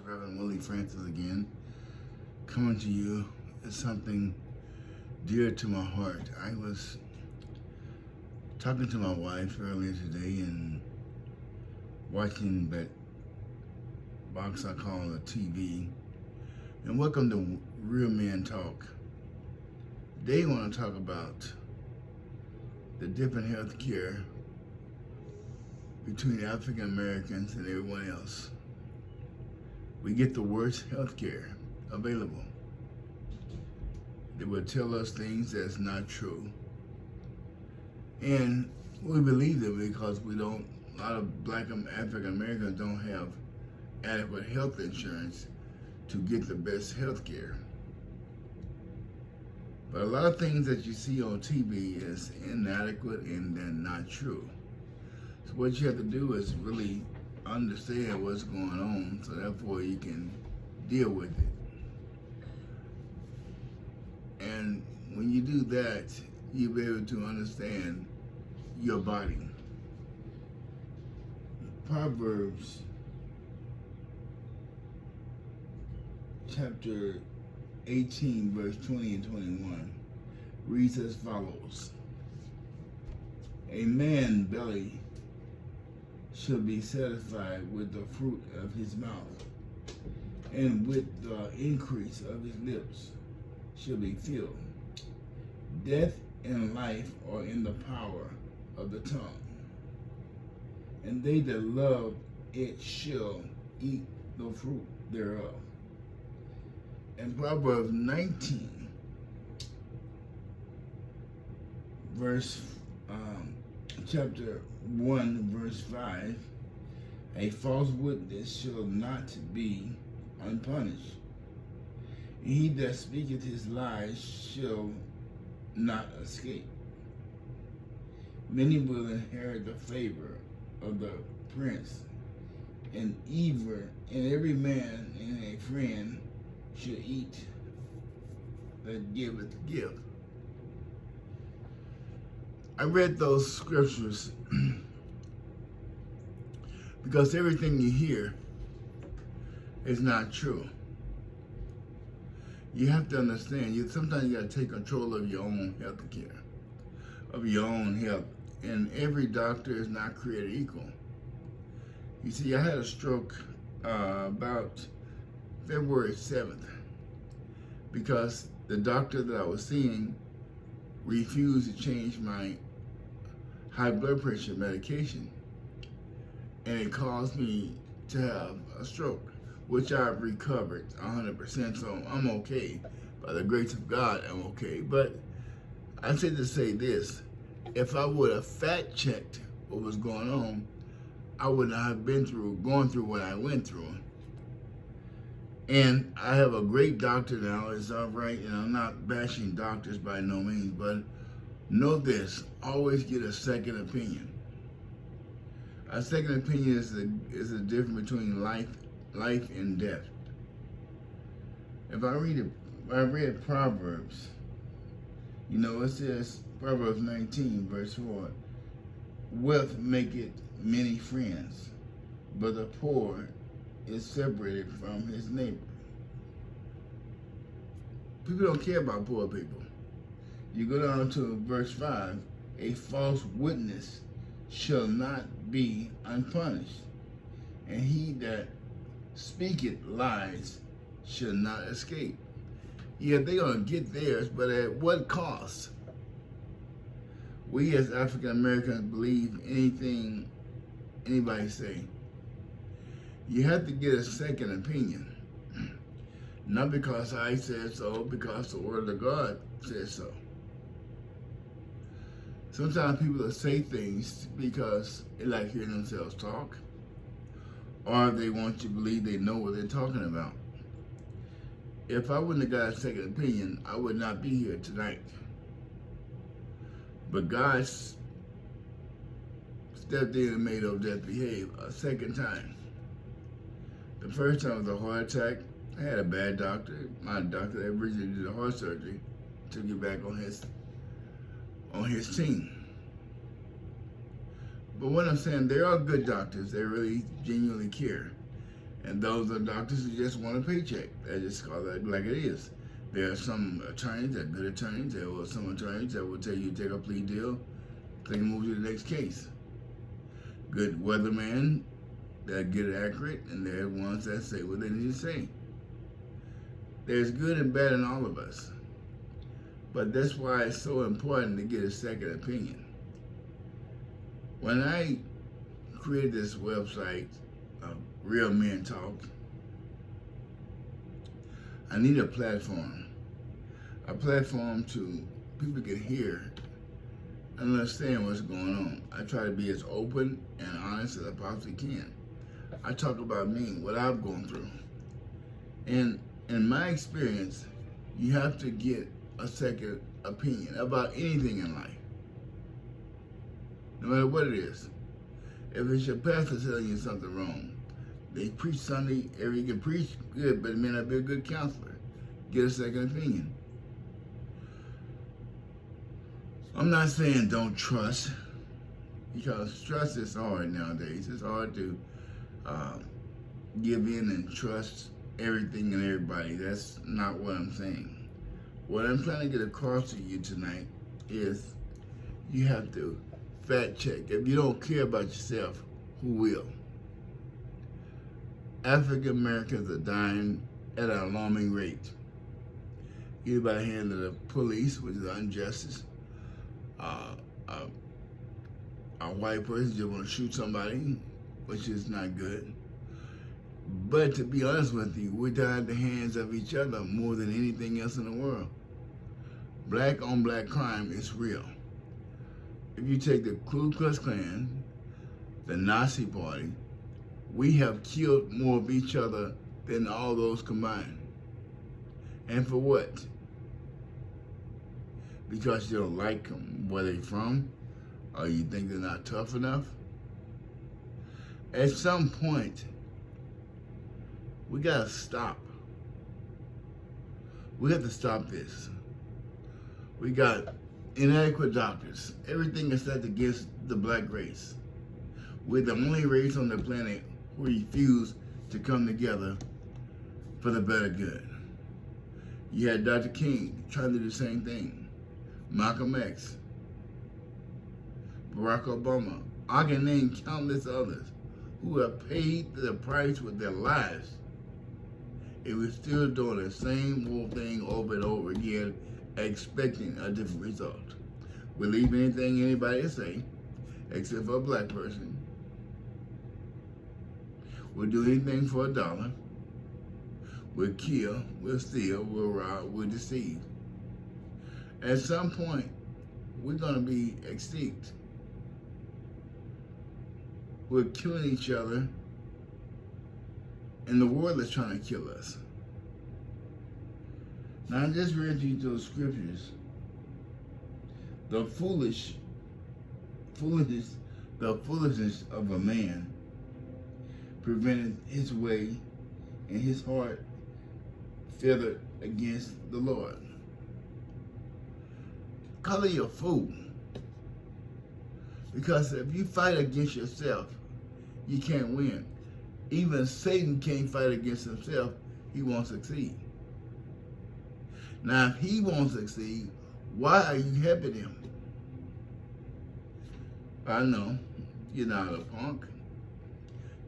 Reverend Willie Francis again, coming to you. It's something dear to my heart. I was talking to my wife earlier today and watching that box I call a TV. And welcome to Real Men Talk. They want to talk about the different health care between African Americans and everyone else. We get the worst health care available. They will tell us things that's not true. And we believe them because a lot of Black African Americans don't have adequate health insurance to get the best health care. But a lot of things that you see on TV is inadequate and they're not true. So what you have to do is really understand what's going on, so therefore you can deal with it. And when you do that, you'll be able to understand your body. Proverbs chapter 18, verse 20 and 21 reads as follows. A man's belly shall be satisfied with the fruit of his mouth, and with the increase of his lips shall be filled. Death and life are in the power of the tongue, and they that love it shall eat the fruit thereof. In Proverbs 19, chapter 1, verse 5, a false witness shall not be unpunished. And he that speaketh his lies shall not escape. Many will inherit the favor of the prince, and every man and a friend should eat that giveth gift. I read those scriptures because everything you hear is not true. You have to understand, sometimes you got to take control of your own health care, of your own health. And every doctor is not created equal. You see, I had a stroke about February 7th because the doctor that I was seeing refused to change my high blood pressure medication, and it caused me to have a stroke, which I've recovered 100%, so I'm okay. By the grace of God, I'm okay. But I said to say this, if I would have fact-checked what was going on, I would not have gone through what I went through. And I have a great doctor now, it's all right, and I'm not bashing doctors by no means, but know this, always get a second opinion. A second opinion is the difference between life and death. If I read Proverbs, it says, Proverbs 19, verse 4, wealth maketh many friends, but the poor is separated from his neighbor. People don't care about poor people. You go down to verse 5, a false witness shall not be unpunished, and he that speaketh lies shall not escape. Yeah, they're going to get theirs, but at what cost? We as African Americans believe anything anybody say. You have to get a second opinion. Not because I said so, because the word of God says so. Sometimes people will say things because they like hearing themselves talk, or they want you to believe they know what they're talking about. If I wouldn't have got a second opinion, I would not be here tonight. But God stepped in and made old death behave a second time. The first time was a heart attack. I had a bad doctor. My doctor that originally did the heart surgery took it back on his team. But what I'm saying, they are good doctors. They really genuinely care. And those are doctors who just want a paycheck. They just call it like it is. There are some attorneys that are good attorneys. There are some attorneys that will tell you to take a plea deal, they can move to the next case. Good weathermen that get it accurate, and there are ones that say what they need to say. There's good and bad in all of us. But that's why it's so important to get a second opinion. When I created this website, Real Men Talk, I need a platform to people can hear and understand what's going on. I try to be as open and honest as I possibly can. I talk about me, what I've gone through. And in my experience, you have to get a second opinion about anything in life, no matter what it is. If it's your pastor telling you something wrong, they preach Sunday, you can preach good, but it may not be a good counselor. Get a second opinion. I'm not saying don't trust, because trust is hard nowadays. It's hard to give in and trust everything and everybody. That's not what I'm saying. What I'm trying to get across to you tonight is you have to fact check. If you don't care about yourself, who will? African Americans are dying at an alarming rate. Either by the hand of the police, which is injustice, a white person just want to shoot somebody, which is not good. But to be honest with you, we're dying at the hands of each other more than anything else in the world. Black on black crime is real. If you take the Ku Klux Klan, the Nazi Party, we have killed more of each other than all those combined. And for what? Because you don't like them, where they from, or you think they're not tough enough. At some point, we gotta stop. We have to stop this. We got inadequate doctors. Everything is set against the black race. We're the only race on the planet who refuse to come together for the better good. You had Dr. King trying to do the same thing. Malcolm X, Barack Obama. I can name countless others who have paid the price with their lives. It was still doing the same old thing over and over again, expecting a different result. Believe anything anybody say, except for a black person. We'll do anything for $1. We'll kill, we'll steal, we'll rob, we'll deceive. At some point, we're gonna be extinct. We're killing each other, and the world is trying to kill us. Now, I just read you those scriptures. The foolishness of a man prevented his way, and his heart feathered against the Lord. Call you a fool. Because if you fight against yourself, you can't win. Even Satan can't fight against himself. He won't succeed. Now, if he won't succeed, why are you helping him? I know, you're not a punk.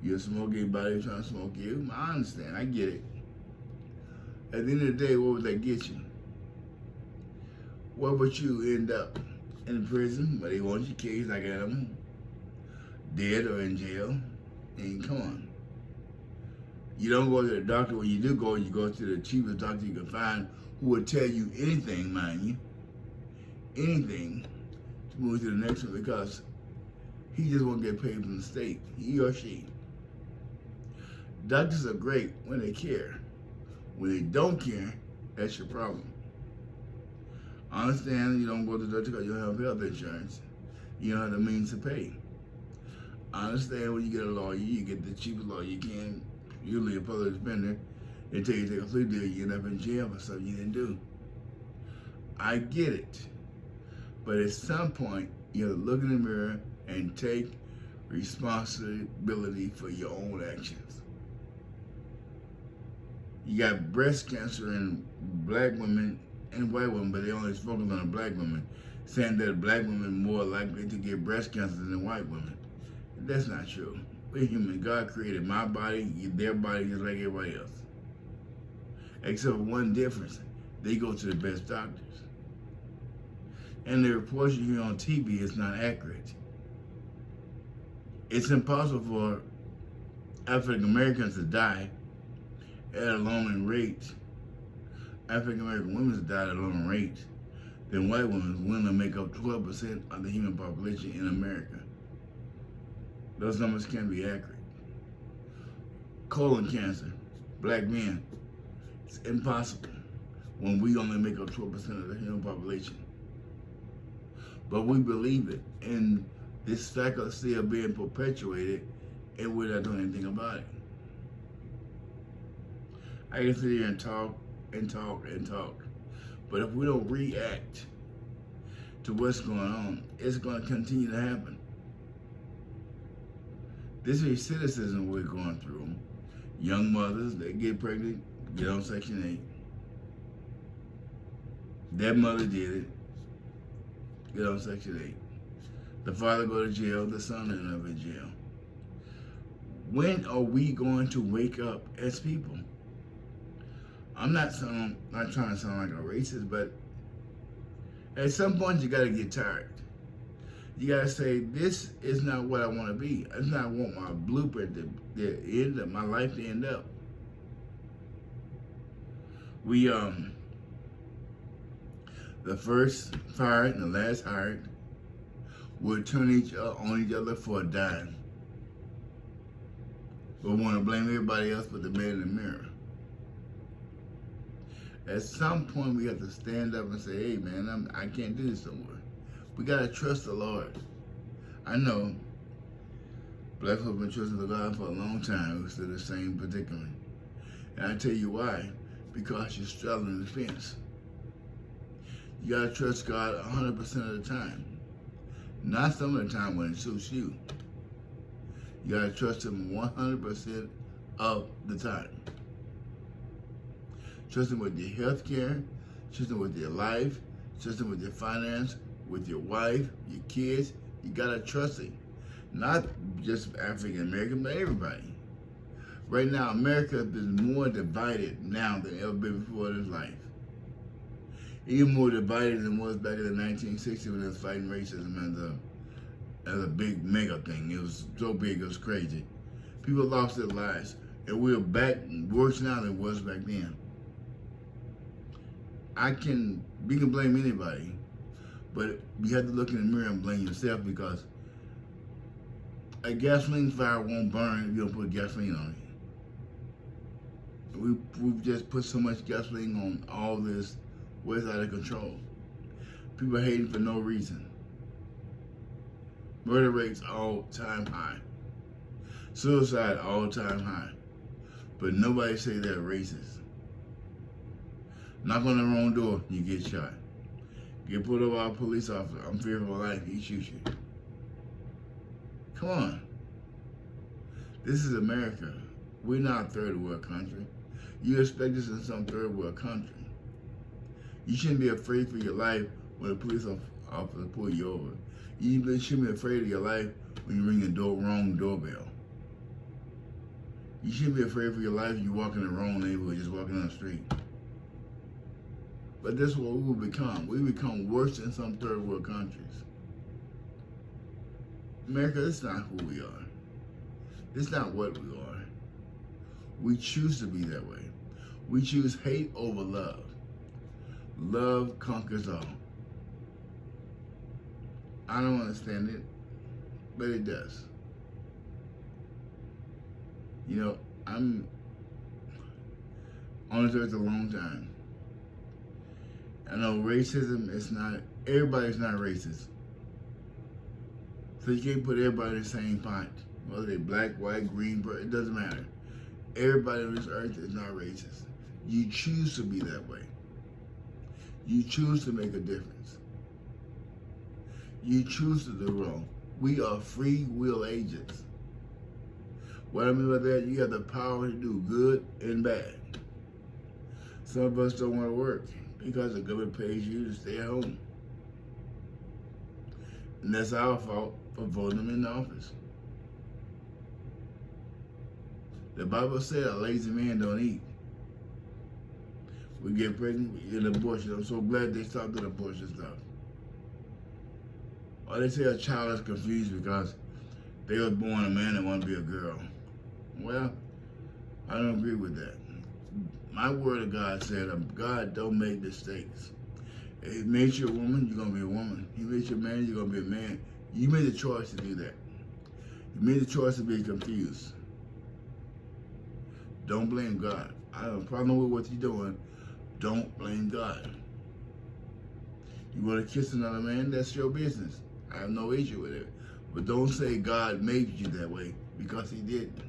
You're smoking everybody trying to smoke you. I understand, I get it. At the end of the day, what would that get you? Where would you end up? In prison, where they want your case like animal, dead or in jail, and come on. You don't go to the doctor. When you do go, you go to the cheapest doctor you can find, who will tell you anything, mind you, anything to move to the next one, because he just won't get paid from the state, he or she. Doctors are great when they care. When they don't care, that's your problem. I understand you don't go to the doctor because you don't have health insurance. You don't have the means to pay. I understand when you get a lawyer, you get the cheapest lawyer you can, usually a public defender. They tell you to take a plea deal, you end up in jail for something you didn't do. I get it. But at some point, you have to look in the mirror and take responsibility for your own actions. You got breast cancer in black women and white women, but they only focus on the black women, saying that black women are more likely to get breast cancer than white women. That's not true. We're human. God created my body, their body, just like everybody else. Except for one difference. They go to the best doctors. And the reports you hear on TV is not accurate. It's impossible for African Americans to die at a alarming rate. African American women to die at a alarming rate than white women. Women make up 12% of the human population in America. Those numbers can't be accurate. Colon cancer, black men, it's impossible when we only make up 12% of the human population. But we believe it, and this cycle is still being perpetuated, and we're not doing anything about it. I can sit here and talk and talk and talk, but if we don't react to what's going on, it's going to continue to happen. This is cynicism we're going through. Young mothers that get pregnant, get on Section 8. That mother did it, get on Section 8. The father go to jail, the son end up in jail. When are we going to wake up as people? I'm not trying to sound like a racist, but at some point you gotta get tired. You gotta say, this is not what I want to be. It's not what I want my blueprint to end up, my life to end up. We the first fired and the last hired will turn on each other for a dime. But want to blame everybody else but the man in the mirror. At some point, we have to stand up and say, hey, man, I can't do this no more. We got to trust the Lord. I know black folks have been trusting the God for a long time. We're still the same predicament. And I tell you why. Because you're straddling the fence. You got to trust God 100% of the time. Not some of the time when it suits you. You got to trust Him 100% of the time. Trust Him with your health care, trust Him with your life, trust Him with your finance, with your wife, your kids. You gotta trust Him. Not just African American, but everybody. Right now, America is more divided now than ever been before in its life. Even more divided than it was back in the 1960s when they was fighting racism as a big mega thing. It was so big, it was crazy. People lost their lives, and we're back worse now than it was back then. We can blame anybody, but you have to look in the mirror and blame yourself, because a gasoline fire won't burn if you don't put gasoline on it. We've just put so much gasoline on all this where it's out of control. People are hating for no reason. Murder rates all-time high. Suicide all-time high. But nobody say they're racist. Knock on the wrong door, you get shot. Get pulled over by a police officer, I'm fearful for life, he shoots you. Come on. This is America. We're not a third world country. You expect this in some third world country. You shouldn't be afraid for your life when a police officer pull you over. You shouldn't be afraid of your life when you ring the wrong doorbell. You shouldn't be afraid for your life when you walk in the wrong neighborhood, just walking down the street. But this is what we will become. We become worse than some third world countries. America, this is not who we are. This is not what we are. We choose to be that way. We choose hate over love. Love conquers all. I don't understand it, but it does. You know, I'm on this earth a long time. I know racism is not, everybody's not racist. So you can't put everybody in the same pot. Whether they're black, white, green, it doesn't matter. Everybody on this earth is not racist. You choose to be that way. You choose to make a difference. You choose to do wrong. We are free will agents. What I mean by that, you have the power to do good and bad. Some of us don't want to work because the government pays you to stay at home. And that's our fault for voting them in office. The Bible said a lazy man don't eat. We get pregnant, we get an abortion. I'm so glad they stopped the abortion stuff. Or they say a child is confused because they were born a man and want to be a girl. Well, I don't agree with that. My word of God said, God don't make mistakes. If He made you a woman, you're going to be a woman. He made you a man, you're going to be a man. You made the choice to do that. You made the choice to be confused. Don't blame God. I have a problem with what you're doing. Don't blame God. You want to kiss another man, that's your business. I have no issue with it. But don't say God made you that way, because He didn't.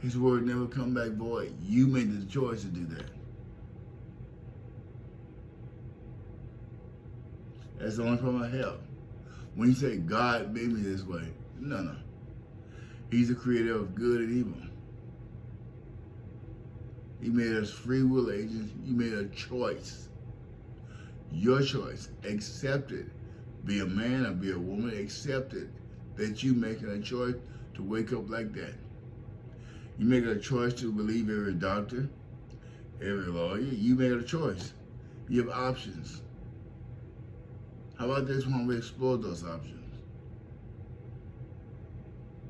His word never come back void. You made the choice to do that. That's the only problem I have. When you say God made me this way, no. He's the creator of good and evil. He made us free will agents. You made a choice. Your choice. Accept it. Be a man or be a woman. Accept it. That you making a choice to wake up like that. You make a choice to believe every doctor, every lawyer. You made a choice. You have options. How about this one? We explore those options.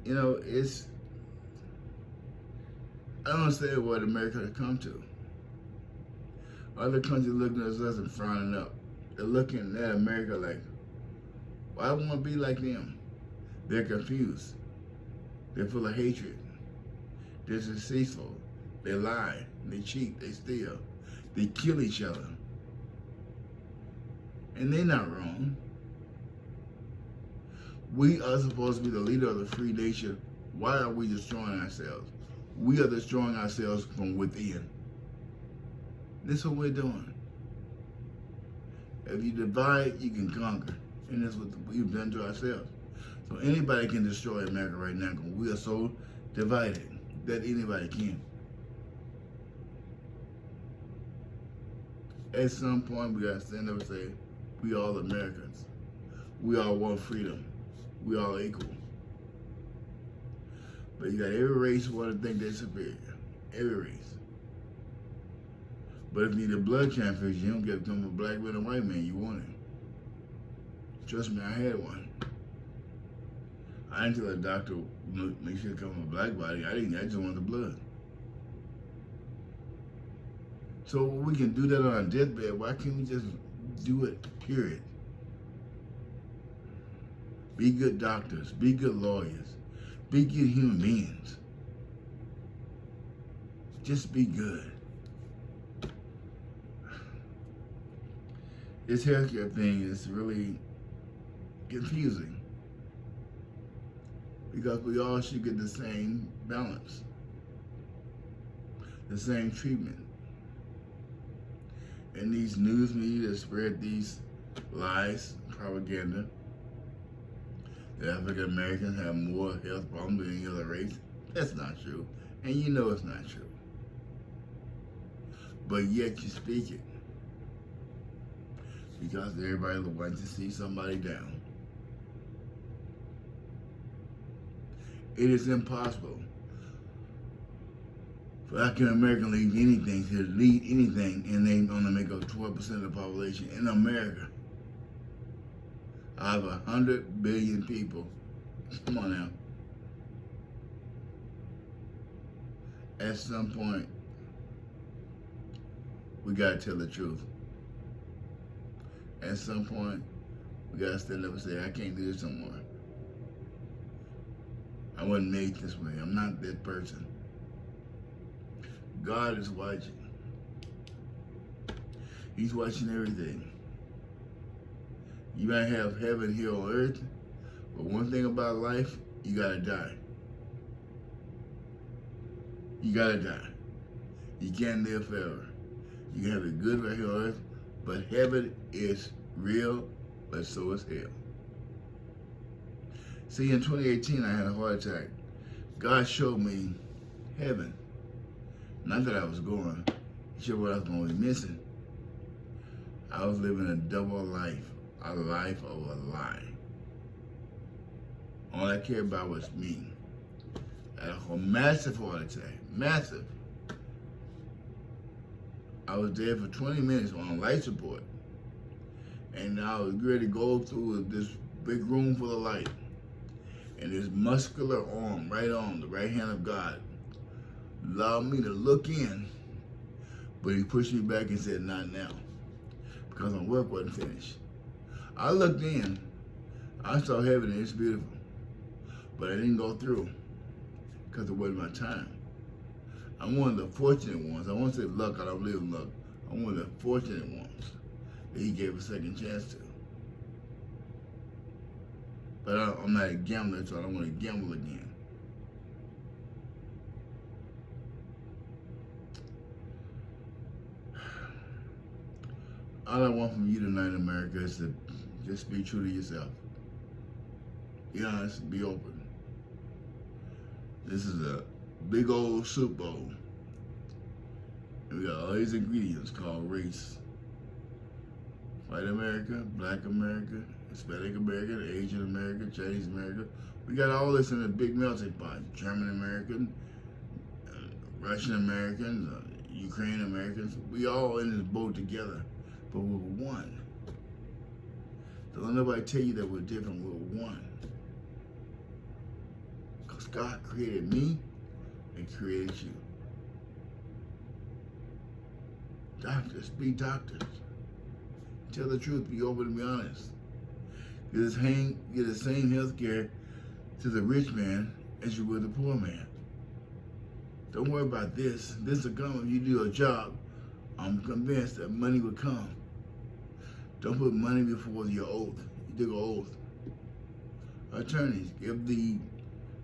You know, I don't understand what America has come to. Other countries looking at us and frowning up. They're looking at America like, well, I want to be like them. They're confused. They're full of hatred. They're deceitful. They lie. They cheat. They steal. They kill each other. And they're not wrong. We are supposed to be the leader of the free nation. Why are we destroying ourselves? We are destroying ourselves from within. This is what we're doing. If you divide, you can conquer. And that's what we've done to ourselves. So anybody can destroy America right now because we are so divided that anybody can. At some point, we got to stand up and say, we all Americans. We all want freedom. We all equal. But you got every race who want to think they're superior. Every race. But if you need a blood transfusion, you don't get to become a black man or white man. You want it. Trust me, I had one. I didn't tell a doctor make sure to come from a black body. I just wanted the blood. So we can do that on our deathbed. Why can't we just do it, period? Be good doctors. Be good lawyers. Be good human beings. Just be good. This healthcare thing is really confusing because we all should get the same balance, the same treatment. And these news media spread these lies, propaganda, that African Americans have more health problems than any other race. That's not true. And you know it's not true. But yet you speak it. Because everybody wants to see somebody down. It is impossible for African American lead anything to lead anything, and they only make up 12% of the population in America. Out of 100 billion people. Come on now. At some point, we gotta tell the truth. At some point, we gotta stand up and say, I can't do this no more. I wasn't made this way. I'm not that person. God is watching. He's watching everything. You might have heaven here on earth, but one thing about life, you gotta die. You gotta die. You can't live forever. You can have it good right here on earth, but heaven is real, but so is hell. See, in 2018, I had a heart attack. God showed me heaven. Not that I was going. Sure what I was going to be missing. I was living a double life, a life of a lie. All I cared about was me. I had a massive heart attack, massive. I was there for 20 minutes on life support. And I was ready to go through this big room full of light. And this muscular arm, right on, the right hand of God, allowed me to look in. But he pushed me back and said, not now. Because my work wasn't finished. I looked in. I saw heaven and it's beautiful. But I didn't go through because it wasn't my time. I'm one of the fortunate ones. I won't say luck, I don't believe in luck. I'm one of the fortunate ones that he gave a second chance to. But I'm not a gambler, so I don't want to gamble again. All I want from you tonight, America, is to just be true to yourself. Be honest, be open. This is a big old soup bowl. And we got all these ingredients called race. White America, Black America, Hispanic America, Asian America, Chinese America. We got all this in a big melting pot. German American, Russian Americans, Ukraine Americans. We all in this boat together, but we're one. Don't let nobody tell you that we're different, we're one. Because God created me and created you. Doctors, be doctors. Tell the truth, be open and be honest. Get the same health care to the rich man as you would the poor man. Don't worry about this. This will come if you do a job. I'm convinced that money will come. Don't put money before your oath. You take an oath. Attorneys, give the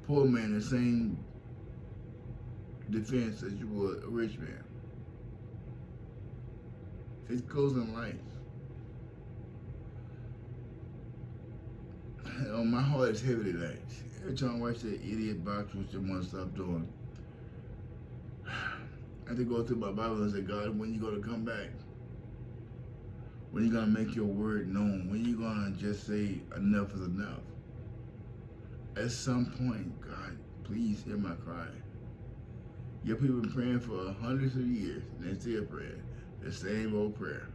poor man the same defense as you would a rich man. It goes in life. My heart is heavy tonight. Every time I watch that idiot box, which I want to stop doing, I have to go through my Bible and say, God, when you going to come back? When you going to make your word known? When you going to just say enough is enough? At some point, God, please hear my cry. Your people been praying for hundreds of years, and they're still praying. The same old prayer.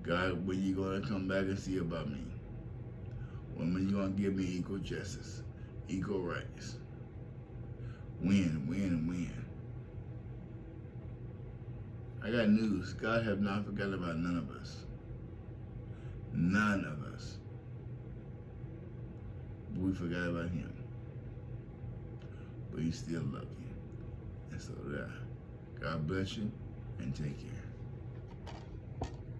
God, when you going to come back and see about me? When you going to give me equal justice, equal rights? Win, win, win. I got news. God have not forgotten about none of us. None of us. But we forgot about him. But he still loves you. And so that. God bless you and take care.